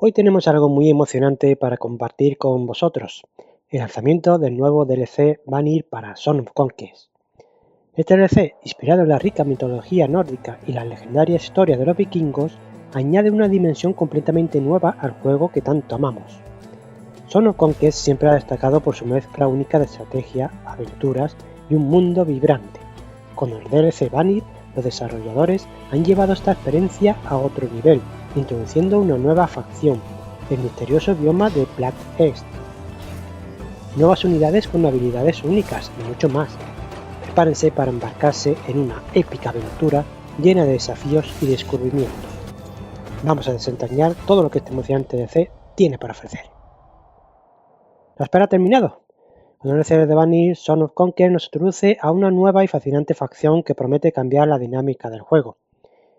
Hoy tenemos algo muy emocionante para compartir con vosotros, el lanzamiento del nuevo DLC Vanir para Son of Conquest. Este DLC, inspirado en la rica mitología nórdica y las legendarias historias de los vikingos, añade una dimensión completamente nueva al juego que tanto amamos. Son of Conquest siempre ha destacado por su mezcla única de estrategia, aventuras y un mundo vibrante. Con el DLC Vanir, los desarrolladores han llevado esta experiencia a otro nivel, introduciendo una nueva facción, el misterioso bioma de Black East, nuevas unidades con habilidades únicas y mucho más. Prepárense para embarcarse en una épica aventura llena de desafíos y descubrimientos. Vamos a desentrañar todo lo que este emocionante DLC tiene para ofrecer. La espera ha terminado. Con el DLC de Vanir, Son of Conquest nos introduce a una nueva y fascinante facción que promete cambiar la dinámica del juego.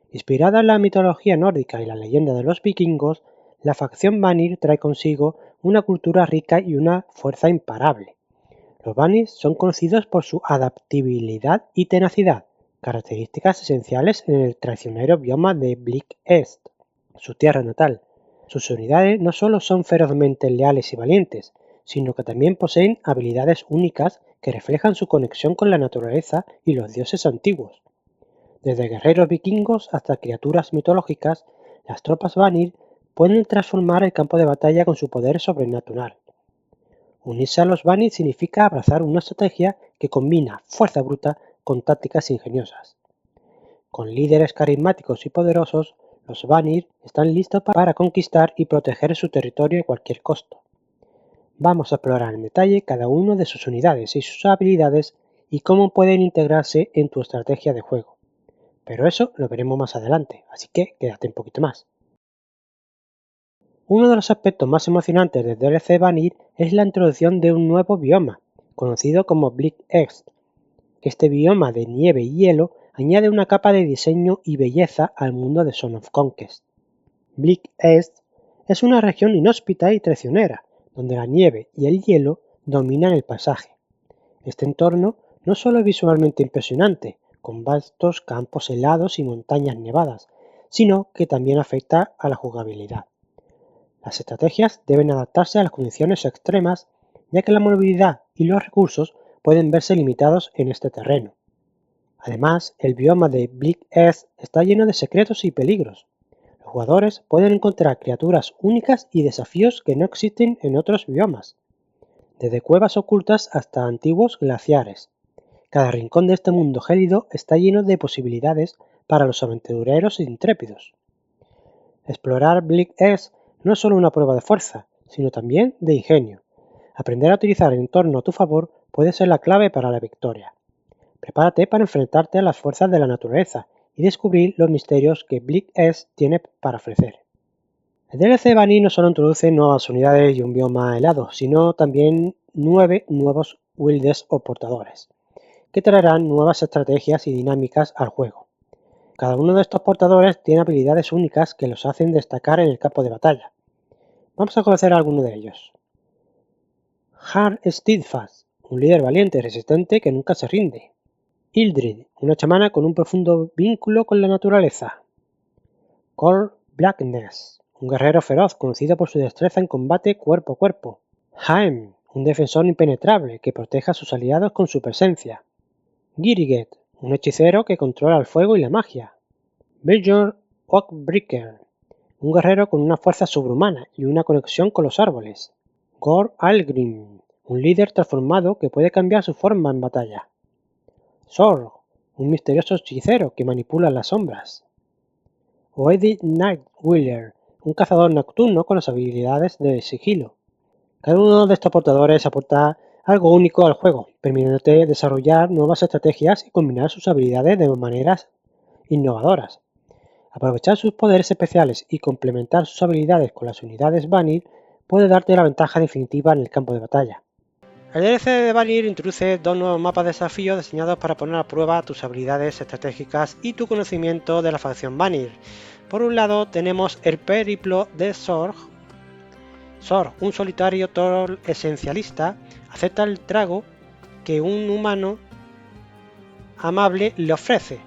Inspirada en la mitología nórdica y la leyenda de los vikingos, la facción Vanir trae consigo una cultura rica y una fuerza imparable. Los Vanir son conocidos por su adaptabilidad y tenacidad, características esenciales en el traicionero bioma de Black East, su tierra natal. Sus unidades no solo son ferozmente leales y valientes, sino que también poseen habilidades únicas que reflejan su conexión con la naturaleza y los dioses antiguos. Desde guerreros vikingos hasta criaturas mitológicas, las tropas Vanir pueden transformar el campo de batalla con su poder sobrenatural. Unirse a los Vanir significa abrazar una estrategia que combina fuerza bruta con tácticas ingeniosas. Con líderes carismáticos y poderosos, los Vanir están listos para conquistar y proteger su territorio a cualquier costo. Vamos a explorar en detalle cada una de sus unidades y sus habilidades y cómo pueden integrarse en tu estrategia de juego. Pero eso lo veremos más adelante, así que quédate un poquito más. Uno de los aspectos más emocionantes del DLC Vanir es la introducción de un nuevo bioma, conocido como Black East. Este bioma de nieve y hielo añade una capa de diseño y belleza al mundo de Son of Conquest. Black East es una región inhóspita y traicionera, donde la nieve y el hielo dominan el paisaje. Este entorno no solo es visualmente impresionante, con vastos campos helados y montañas nevadas, sino que también afecta a la jugabilidad. Las estrategias deben adaptarse a las condiciones extremas, ya que la movilidad y los recursos pueden verse limitados en este terreno. Además, el bioma de Black East está lleno de secretos y peligros. Los jugadores pueden encontrar criaturas únicas y desafíos que no existen en otros biomas, desde cuevas ocultas hasta antiguos glaciares. Cada rincón de este mundo gélido está lleno de posibilidades para los aventureros intrépidos. Explorar Black East no es solo una prueba de fuerza, sino también de ingenio. Aprender a utilizar el entorno a tu favor puede ser la clave para la victoria. Prepárate para enfrentarte a las fuerzas de la naturaleza y descubrir los misterios que Black East tiene para ofrecer. El DLC Vanir no solo introduce nuevas unidades y un bioma helado, sino también 9 nuevos wildes o portadores, que traerán nuevas estrategias y dinámicas al juego. Cada uno de estos portadores tiene habilidades únicas que los hacen destacar en el campo de batalla. Vamos a conocer a alguno de ellos. Hard Steadfast, un líder valiente y resistente que nunca se rinde. Ildrid, una chamana con un profundo vínculo con la naturaleza. Cold Blackness, un guerrero feroz conocido por su destreza en combate cuerpo a cuerpo. Haem, un defensor impenetrable que protege a sus aliados con su presencia. Giriget, un hechicero que controla el fuego y la magia. Bjorn Oathbreaker, un guerrero con una fuerza sobrehumana y una conexión con los árboles. Gor Algrim, un líder transformado que puede cambiar su forma en batalla. Sorg, un misterioso hechicero que manipula las sombras. Oedi Nightwheeler, un cazador nocturno con las habilidades de sigilo. Cada uno de estos portadores aporta algo único al juego, permitiéndote desarrollar nuevas estrategias y combinar sus habilidades de maneras innovadoras. Aprovechar sus poderes especiales y complementar sus habilidades con las unidades Vanir puede darte la ventaja definitiva en el campo de batalla. El DLC de Vanir introduce dos nuevos mapas de desafíos diseñados para poner a prueba tus habilidades estratégicas y tu conocimiento de la facción Vanir. Por un lado tenemos el periplo de Sorg. Sorg, un solitario troll esencialista, acepta el trago que un humano amable le ofrece.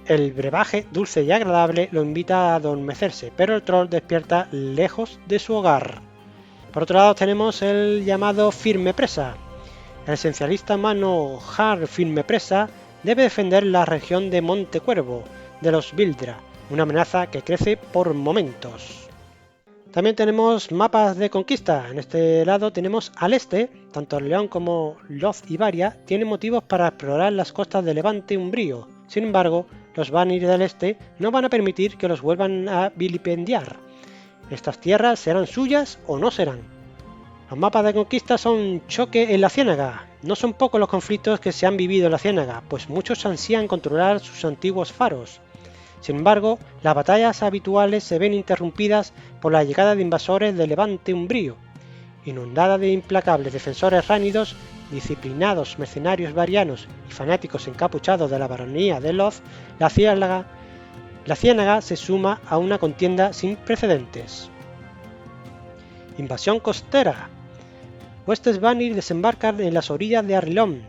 El brebaje, dulce y agradable, lo invita a adormecerse, pero el troll despierta lejos de su hogar. Por otro lado tenemos el llamado Firme Presa. El esencialista humano Har Firme Presa debe defender la región de Monte Cuervo, de los Vildra, una amenaza que crece por momentos. También tenemos mapas de conquista. En este lado tenemos al este, tanto León como Loz y Varia tienen motivos para explorar las costas de Levante Umbrío. Sin embargo, los Vanir del este no van a permitir que los vuelvan a vilipendiar. Estas tierras serán suyas o no serán. Los mapas de conquista son choque en la Ciénaga. No son pocos los conflictos que se han vivido en la Ciénaga, pues muchos ansían controlar sus antiguos faros. Sin embargo, las batallas habituales se ven interrumpidas por la llegada de invasores de Levante Umbrío. Inundada de implacables defensores ránidos, disciplinados mercenarios varianos y fanáticos encapuchados de la baronía de Loz, la Ciénaga se suma a una contienda sin precedentes. Invasión costera. Huestes Vanir desembarcan en las orillas de Arlón.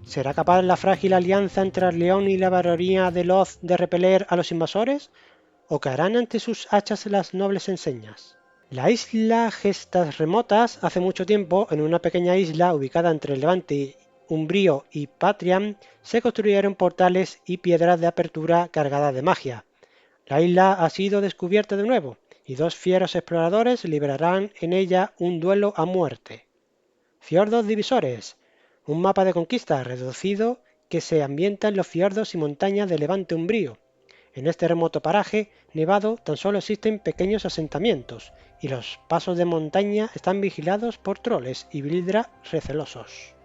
¿Será capaz la frágil alianza entre Arleón y la baronía de Loz de repeler a los invasores? ¿O caerán ante sus hachas las nobles enseñas? La isla Gestas Remotas, hace mucho tiempo, en una pequeña isla ubicada entre Levante Umbrío y Patriam, se construyeron portales y piedras de apertura cargadas de magia. La isla ha sido descubierta de nuevo, y dos fieros exploradores librarán en ella un duelo a muerte. Fiordos divisores. Un mapa de conquista reducido que se ambienta en los fiordos y montañas de Levante Umbrío. En este remoto paraje nevado tan solo existen pequeños asentamientos, y los pasos de montaña están vigilados por troles y vildra recelosos.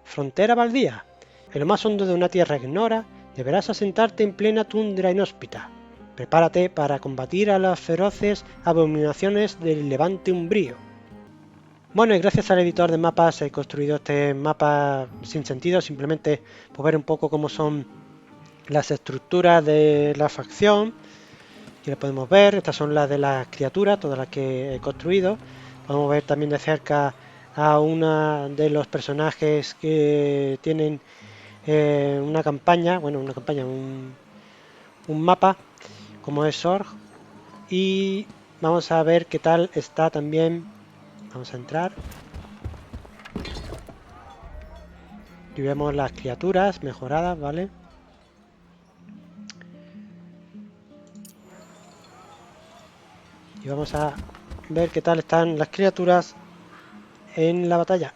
Frontera baldía. En lo más hondo de una tierra ignora, deberás asentarte en plena tundra inhóspita. Prepárate para combatir a las feroces abominaciones del Levante Umbrío. Bueno, y gracias al editor de mapas he construido este mapa sin sentido, simplemente por ver un poco cómo son las estructuras de la facción. Aquí lo podemos ver, estas son las de las criaturas, todas las que he construido. Podemos ver también de cerca a una de los personajes que tienen una campaña, un mapa, como es Sorg. Y vamos a ver qué tal está también. Vamos a entrar. Y vemos las criaturas mejoradas, ¿vale? Y vamos a ver qué tal están las criaturas en la batalla.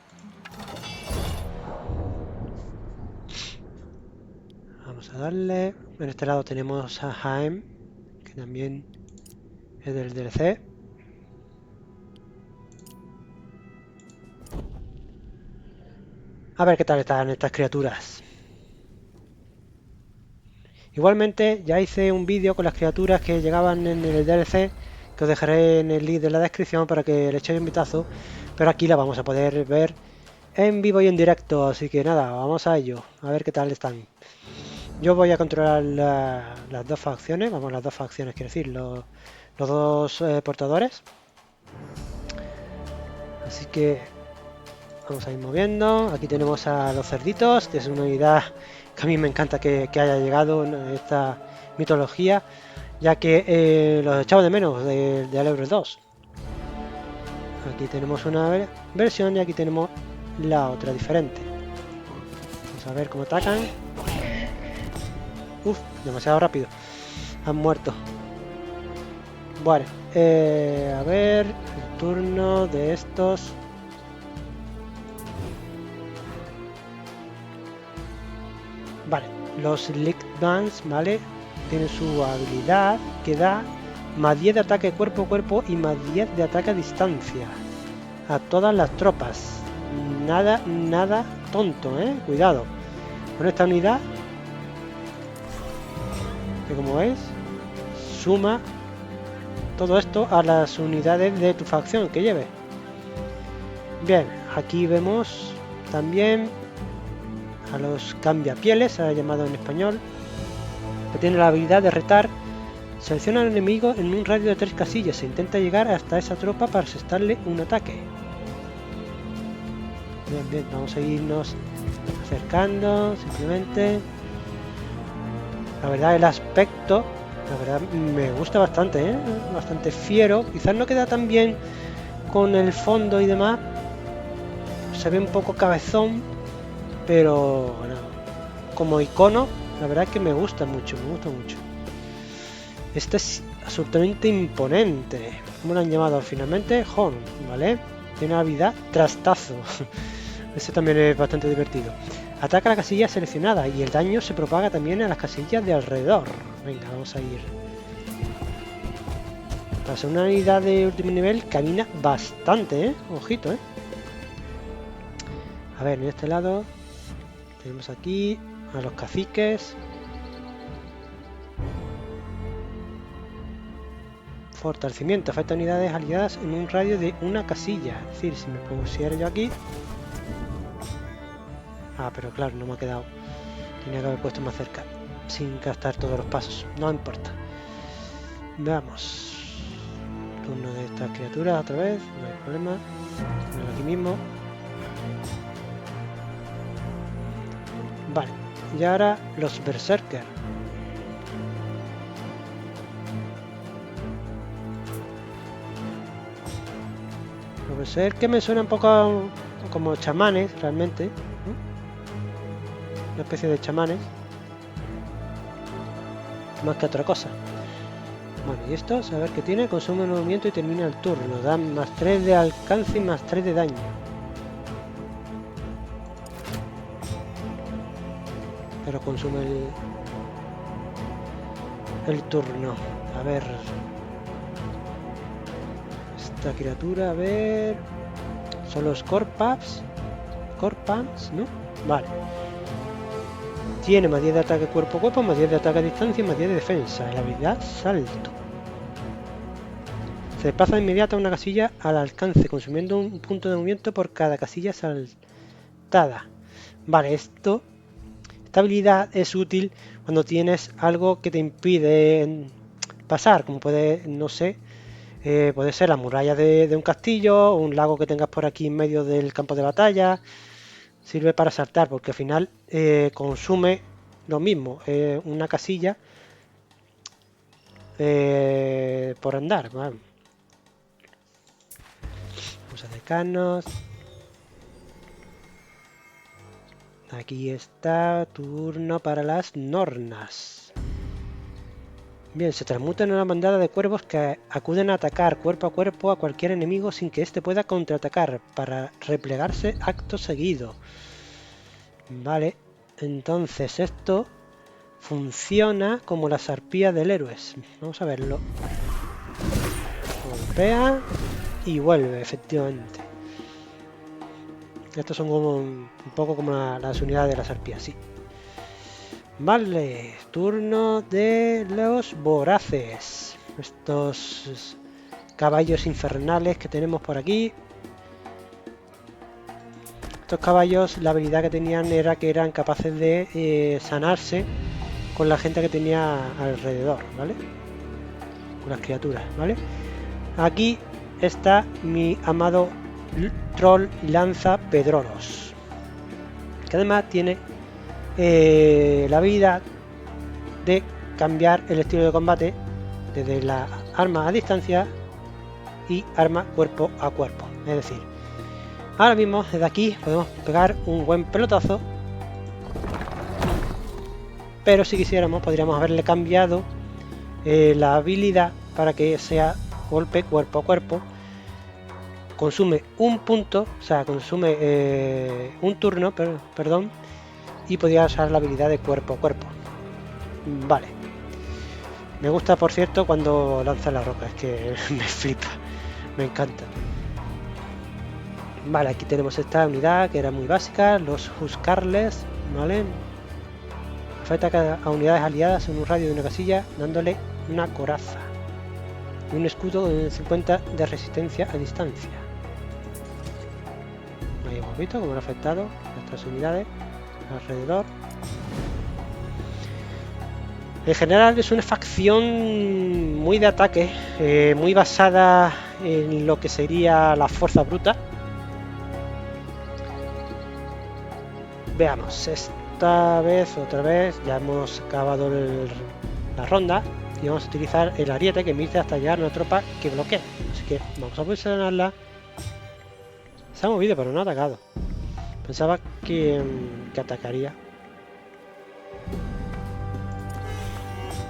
Vamos a darle. En este lado tenemos a Haem, que también es del DLC. A ver qué tal están estas criaturas. Igualmente ya hice un vídeo con las criaturas que llegaban en el DLC, que os dejaré en el link de la descripción para que le echéis un vistazo, pero aquí la vamos a poder ver en vivo y en directo, así que nada, vamos a ello, a ver qué tal están. Yo voy a controlar las dos facciones, quiero decir, los dos portadores. Así que vamos a ir moviendo. Aquí tenemos a los cerditos, que es una unidad que a mí me encanta que haya llegado en esta mitología, ya que los echaba de menos del Euro 2. Aquí tenemos una versión y aquí tenemos la otra diferente. Vamos a ver cómo atacan. Uf, demasiado rápido. Han muerto. Bueno, a ver, el turno de estos. Vale, los Lickdance, ¿vale? Tienen su habilidad que da más 10 de ataque cuerpo a cuerpo y más 10 de ataque a distancia a todas las tropas. Nada tonto, cuidado con esta unidad, que como veis suma todo esto a las unidades de tu facción que lleve. Bien, aquí vemos también a los cambiapieles, se ha llamado en español, que tiene la habilidad de retar. Selecciona al enemigo en un radio de 3 casillas e intenta llegar hasta esa tropa para asestarle un ataque. Bien, vamos a irnos acercando simplemente. La verdad, el aspecto, la verdad, me gusta bastante, ¿eh? Bastante fiero. Quizás no queda tan bien con el fondo y demás. Se ve un poco cabezón, pero bueno, como icono, la verdad es que me gusta mucho, me gusta mucho. Este es absolutamente imponente. ¿Cómo lo han llamado finalmente? Horn, ¿vale? Tiene una habilidad trastazo. Ese también es bastante divertido. Ataca la casilla seleccionada y el daño se propaga también a las casillas de alrededor. Venga, vamos a ir. Para ser una unidad de último nivel camina bastante, ¿eh? Ojito, ¿eh? A ver, en este lado tenemos aquí a los caciques. Fortalecimiento, afecta a unidades aliadas en un radio de una casilla. Es decir, si me pusiera yo aquí... Ah, pero claro, no me ha quedado. Tenía que haber puesto más cerca, sin gastar todos los pasos. No importa. Veamos. Turno de estas criaturas otra vez, no hay problema. Ponerlo aquí mismo. Vale. Y ahora los Berserker. Los Berserker me suena un poco como chamanes, realmente, ¿no? Una especie de chamanes. Más que otra cosa. Bueno, y esto, a ver qué tiene. Consume un movimiento y termina el turno. Dan más 3 de alcance y más 3 de daño. Pero consume el turno. A ver. Esta criatura, a ver. Son los Corpams, ¿no? Vale. Tiene más 10 de ataque cuerpo a cuerpo, más 10 de ataque a distancia y más 10 de defensa. La habilidad salto. Se desplaza de inmediato a una casilla al alcance, consumiendo un punto de movimiento por cada casilla saltada. Vale, esta habilidad es útil cuando tienes algo que te impide pasar, como puede, no sé, puede ser la muralla de un castillo, o un lago que tengas por aquí en medio del campo de batalla. Sirve para saltar, porque al final consume lo mismo, una casilla por andar. Vale. Vamos a decanos. Aquí está, turno para las Nornas. Bien, se transmuta en una bandada de cuervos que acuden a atacar cuerpo a cuerpo a cualquier enemigo sin que éste pueda contraatacar, para replegarse acto seguido. Vale, entonces esto funciona como las arpías del héroe. Vamos a verlo. Golpea y vuelve, efectivamente. Estos son como un poco como las unidades de las arpías, sí. Vale, turno de los voraces. Estos caballos infernales que tenemos por aquí. Estos caballos, la habilidad que tenían era que eran capaces de sanarse con la gente que tenía alrededor, ¿vale? Con las criaturas, ¿vale? Aquí está mi amado troll lanza Pedroros, que además tiene la habilidad de cambiar el estilo de combate desde la arma a distancia y arma cuerpo a cuerpo. Es decir, ahora mismo desde aquí podemos pegar un buen pelotazo, pero si quisiéramos podríamos haberle cambiado la habilidad para que sea golpe cuerpo a cuerpo. Consume un punto, o sea, consume un turno, perdón, y podría usar la habilidad de cuerpo a cuerpo. Vale. Me gusta, por cierto, cuando lanza la roca, es que me flipa, me encanta. Vale, aquí tenemos esta unidad que era muy básica, los Huskarles, ¿vale? Afecta a unidades aliadas en un radio de una casilla, dándole una coraza y un escudo de 50 de resistencia a distancia. Ahí hemos visto cómo han afectado a estas unidades alrededor. En general es una facción muy de ataque, muy basada en lo que sería la fuerza bruta. Veamos, otra vez, ya hemos acabado la ronda y vamos a utilizar el ariete que emite hasta llegar a una tropa que bloquea. Así que vamos a posicionarla. Se ha movido pero no ha atacado. Pensaba que atacaría.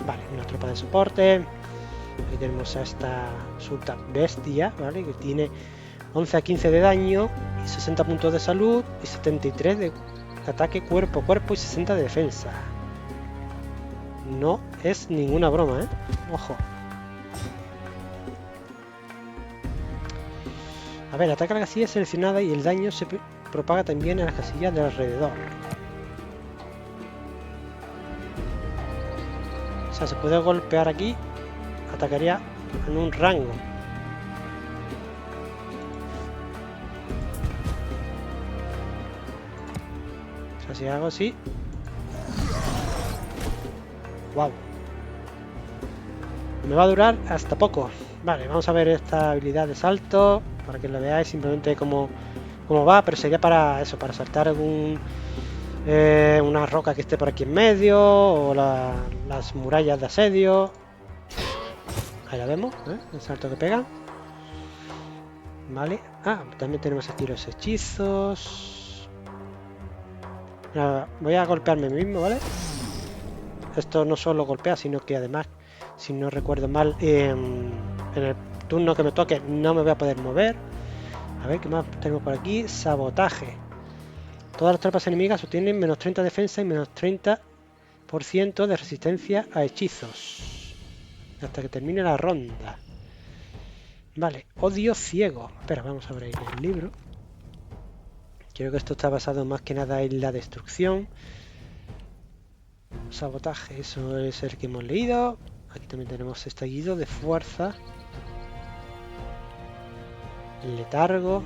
Vale, una tropa de soporte. Aquí tenemos a esta sulta bestia, ¿vale? Que tiene 11 a 15 de daño y 60 puntos de salud y 73 de ataque cuerpo a cuerpo y 60 de defensa. No es ninguna broma, ¿eh? Ojo. A ver, ataca la casilla seleccionada y el daño se propaga también a las casillas de alrededor. O sea, se puede golpear aquí, atacaría en un rango. O sea, si hago así... ¡Wow! Me va a durar hasta poco. Vale, vamos a ver esta habilidad de salto para que lo veáis simplemente cómo va, pero sería para eso, para saltar algún una roca que esté por aquí en medio o las murallas de asedio. Ahí la vemos, el salto que pega. Vale, también tenemos aquí los hechizos. Voy a golpearme a mí mismo, ¿vale? Esto no solo golpea, sino que además, si no recuerdo mal, en el turno que me toque no me voy a poder mover. A ver, ¿qué más tenemos por aquí? Sabotaje. Todas las tropas enemigas obtienen menos 30 defensa y menos 30% de resistencia a hechizos. Hasta que termine la ronda. Vale, odio ciego. Espera, vamos a abrir el libro. Creo que esto está basado más que nada en la destrucción. Sabotaje, eso es el que hemos leído. Aquí también tenemos estallido de fuerza. Letargo.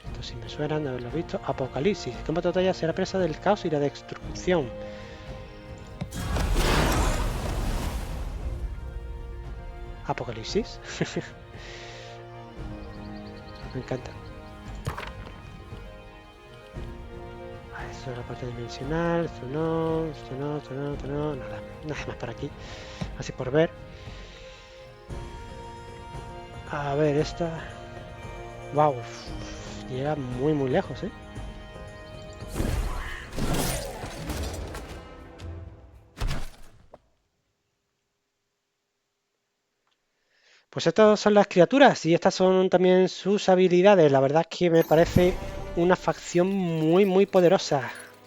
Esto sí me suena de haberlo visto. Apocalipsis. El campo de batalla será presa del caos y la destrucción. Apocalipsis. Me encanta. Esto es la parte dimensional. Esto no. Nada más por aquí. Así por ver. A ver, esta... Wow, llega muy lejos, ¿eh? Pues estas son las criaturas y estas son también sus habilidades. La verdad es que me parece una facción muy poderosa.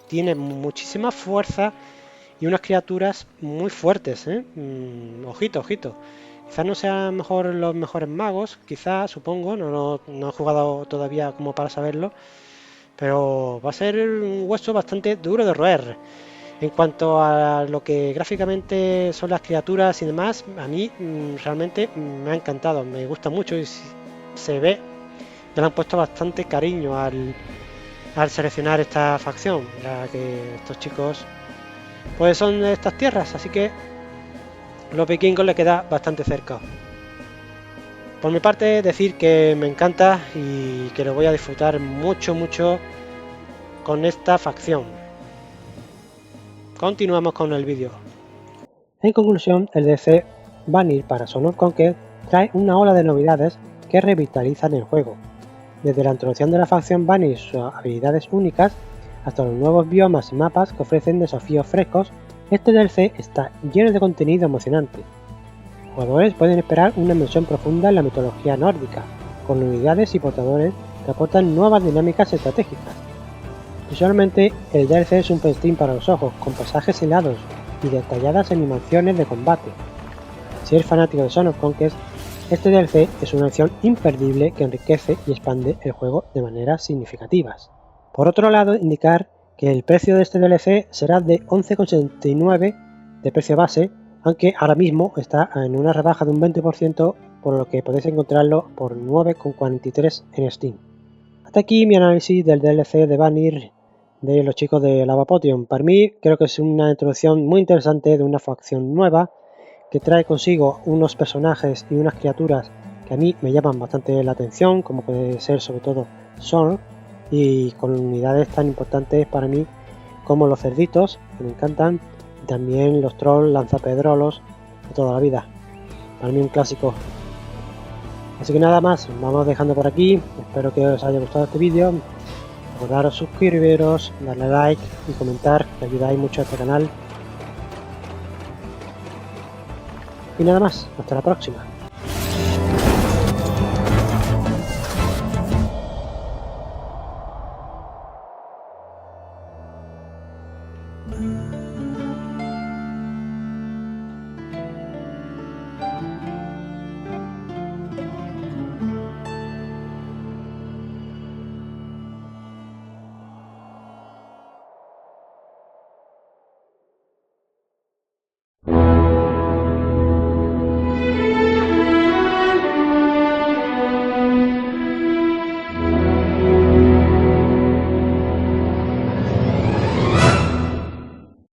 Tiene muchísima fuerza y unas criaturas muy fuertes, ¿eh? Ojito. Quizás no sean los mejores magos, quizás, supongo, no he jugado todavía como para saberlo, pero va a ser un hueso bastante duro de roer. En cuanto a lo que gráficamente son las criaturas y demás, a mí realmente me ha encantado, me gusta mucho y se ve que le han puesto bastante cariño al seleccionar esta facción, ya que estos chicos pues son de estas tierras, así que los vikingos le queda bastante cerca. Por mi parte, decir que me encanta y que lo voy a disfrutar mucho con esta facción. Continuamos con el vídeo. En conclusión, el DLC Vanir para Son of Conquest trae una ola de novedades que revitalizan el juego. Desde la introducción de la facción Vanir y sus habilidades únicas, hasta los nuevos biomas y mapas que ofrecen desafíos frescos, este DLC está lleno de contenido emocionante. Los jugadores pueden esperar una inmersión profunda en la mitología nórdica, con unidades y portadores que aportan nuevas dinámicas estratégicas. Visualmente, el DLC es un festín para los ojos, con pasajes helados y detalladas animaciones de combate. Si eres fanático de Son of Conquest, este DLC es una opción imperdible que enriquece y expande el juego de maneras significativas. Por otro lado, indicar que el precio de este DLC será de 11,79 de precio base, aunque ahora mismo está en una rebaja de un 20%, por lo que podéis encontrarlo por 9,43 en Steam. Hasta aquí mi análisis del DLC de Vanir de los chicos de Lava Potion. Para mí creo que es una introducción muy interesante de una facción nueva que trae consigo unos personajes y unas criaturas que a mí me llaman bastante la atención, como puede ser sobre todo Sorn, y con unidades tan importantes para mí como los cerditos, que me encantan, y también los trolls lanzapedrolos de toda la vida. Para mí un clásico. Así que nada más, vamos dejando por aquí. Espero que os haya gustado este vídeo. Recordaros suscribiros, darle like y comentar, que ayudáis mucho a este canal. Y nada más, hasta la próxima.